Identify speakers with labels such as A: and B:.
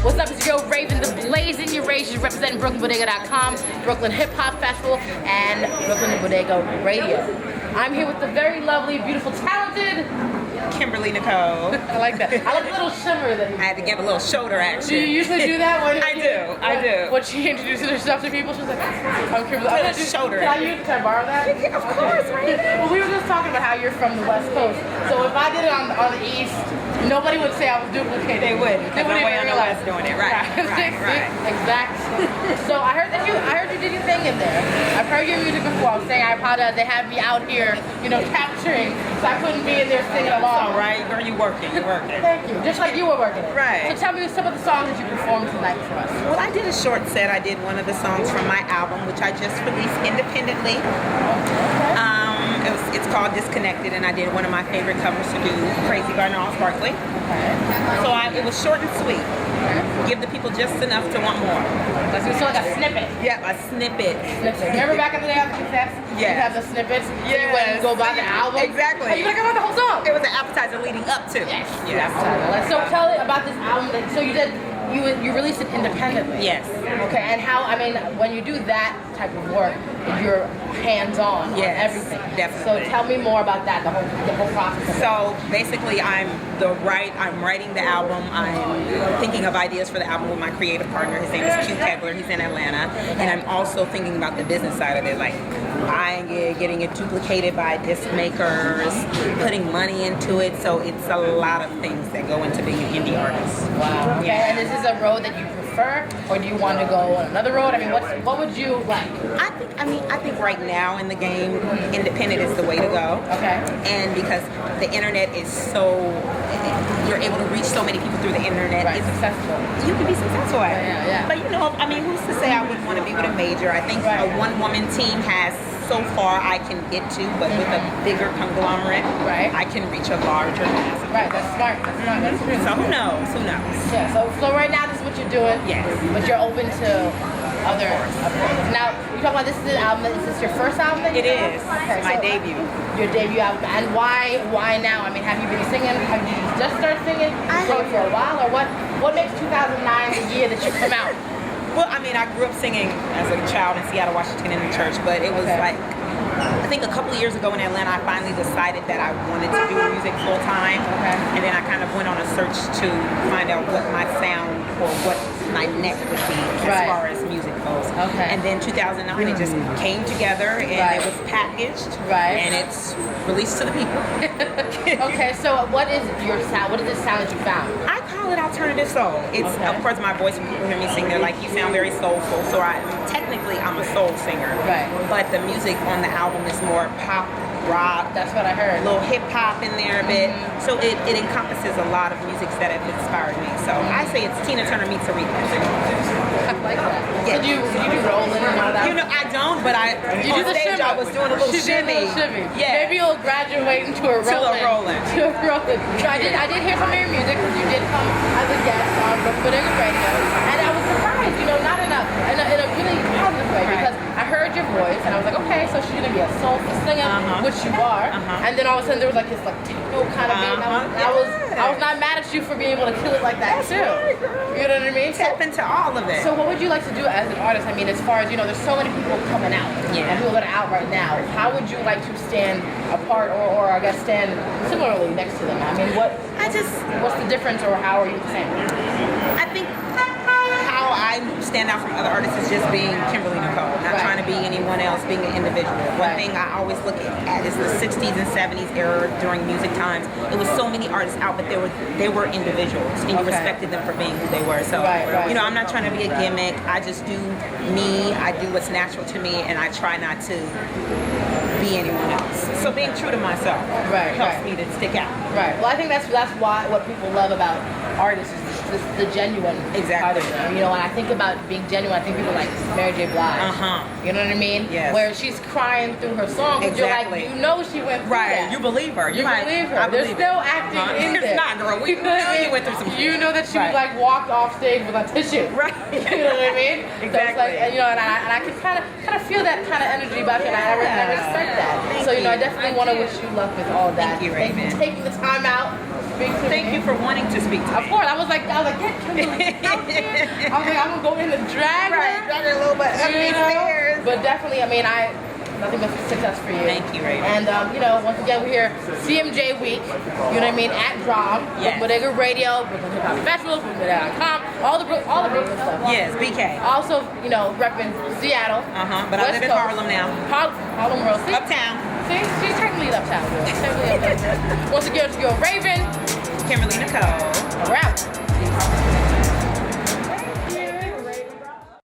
A: What's up, it's your girl Raven the Blazin Eurasian, representing BrooklynBodega.com, Brooklyn Hip Hop Festival, and Brooklyn Bodega Radio. I'm here with the very lovely, beautiful, talented
B: Kimberly Nichole.
A: I like that. I like the little shimmer that you
B: I had to give a little shoulder action.
A: Do you usually do that when
B: I do.
A: When she introduces herself to people, she's like, I'm Kimberly.
B: A little shoulder.
A: Can I borrow that?
B: Yeah, of course, right?
A: Well, we were just talking about how you're from the West Coast. So if I did it on the East, nobody would say I was duplicating.
B: They wouldn't.
A: They wouldn't
B: way
A: even
B: on the
A: realize.
B: West doing it. Right.
A: Exactly. So I heard you did your thing in there. I've heard your music before. I was saying I apologize. They had me out here, capturing, so I couldn't be in there singing along.
B: All right, girl, you working.
A: Thank you. Just like you were working it.
B: Right.
A: So tell me some of the songs that you performed tonight for us.
B: Well, I did a short set. I did one of the songs from my album, which I just released independently. It's called Disconnected, and I did one of my favorite covers to do, Crazy by Gnarls Barkley. So it was short and sweet. Give the people just enough to want more.
A: So like a snippet.
B: Yeah, a snippet.
A: Remember back in the day on success?
B: Yeah.
A: You have the snippets.
B: Yeah.
A: You went and go buy the album.
B: Exactly.
A: And you like about the whole song.
B: It was an appetizer leading up to.
A: Yes.
B: Yes.
A: So tell it about this album. So you did. You released it independently.
B: Yes.
A: Okay. And how? I mean, when you do that type of work, you're hands-on on everything.
B: Definitely.
A: So tell me more about that. The whole process.
B: So basically, I'm writing the album. I'm thinking of ideas for the album with my creative partner. His name is Q Kegler. He's in Atlanta, and I'm also thinking about the business side of it, like buying it, getting it duplicated by disc makers, putting money into it. So it's a lot of things that go into being an indie artist.
A: Wow. Okay.
B: Yeah.
A: And is this a road that you prefer, or do you want to go on another road? I mean, what would you like?
B: I think right now in the game, independent is the way to go.
A: Okay.
B: And because the internet is you're able to reach so many people through the internet.
A: Right. It's successful.
B: You can be successful at it.
A: Yeah.
B: But who's to say I wouldn't want to be with a major? I think a one-woman team has so far I can get to, but with a bigger conglomerate, I can reach a larger mass.
A: Right, that's smart. That's true.
B: So who knows?
A: Yeah, so right now this is what you're doing.
B: Yes.
A: But you're open to other things. Now, you talk about this is an album. Is this your first album that you did?
B: It is.
A: Okay,
B: My debut.
A: Your debut album. And why now? I mean, have you been singing? Have you just started singing? For a while? Or what makes 2009 the year that you come out?
B: Well, I grew up singing as a child in Seattle, Washington in the church, but it was like, I think a couple of years ago in Atlanta, I finally decided that I wanted to do music full time.
A: Okay.
B: And then I kind of went on a search to find out what my sound or what my neck would be as far as music goes.
A: Okay.
B: And then 2009, it just came together and it was packaged. And it's released to the people.
A: Okay, so what is your sound? What is this sound that you found?
B: I call it alternative soul. It's of course my voice. When people hear me sing, they're like, "You sound very soulful." So technically I'm a soul singer.
A: Right.
B: But the music on the album is more pop, rock.
A: That's what I heard.
B: A little hip hop in there a bit. So it encompasses a lot of music that have inspired me. So I say it's Tina Turner meets Aretha.
A: I like that.
B: Yeah.
A: So do you rolling and all that?
B: I don't, but on stage I was doing a little shimmy. Yeah.
A: Maybe you'll graduate into a rolling. To a rolling. So I did hear some of your music because you did come as a guest on Bodega Radio, and I was surprised. Not in a really positive way because I heard your voice and I was like, okay, so she's gonna be a soulful singer, which you are. And then all of a sudden there was like this techno kind of beat. I was not mad at you for being able to kill it like that too. You know what I mean?
B: Tap into all of it.
A: So what would you like to do as an artist? I mean, as far as, there's so many people coming out and people that are out right now. How would you like to stand apart or I guess stand similarly next to them? I mean, what's the difference or how are you the same?
B: I think how I stand out from other artists is just being Kimberly Nichole, not trying to be anyone else, being an individual. One thing I always look at is the 60s and 70s era during music times. It was so many artists out, but they were individuals, and you respected them for being who they were. So, I'm not trying to be a gimmick. I just do me. I do what's natural to me, and I try not to be anyone else. So being true to myself helps me to stick out.
A: Right. Well, I think that's why what people love about artists is the genuine part of them. When I think about being genuine, I think people like Mary J. Blige. You know what I mean?
B: Yes.
A: Where she's crying through her song, but you're like, she went through that.
B: You believe her.
A: You believe her. There's no acting in there.
B: It's not, girl. We know you went through some shit.
A: You know that she was like walked off stage with a tissue.
B: Right.
A: You know what I mean?
B: Exactly.
A: So it's like, and I can kind of feel that kind of energy about you, and I respect that. So I definitely want to wish you luck with all that.
B: Thank you, Raven.
A: Thank you for taking the time out.
B: Thank you for wanting to speak to me.
A: Of course, I was like, I was like, get Kimberly out here. I was like, I'm gonna go in and drag her.
B: Drag her a little bit up these stairs.
A: But definitely, I mean, nothing but success for you.
B: Thank you, Raven.
A: And once again, we're here CMJ Week. You know what I mean? At Drom,
B: yes.
A: Bodega Radio, Brooklyn Hip Hop Festivals, Bodega.com, all the Brooklyn stuff.
B: Yes, BK.
A: Also, repping Seattle.
B: But I live in Harlem now.
A: Harlem World. See?
B: Uptown.
A: See, she's technically uptown. Once again, it's your Raven,
B: Kimberly Nichole.
A: we're out.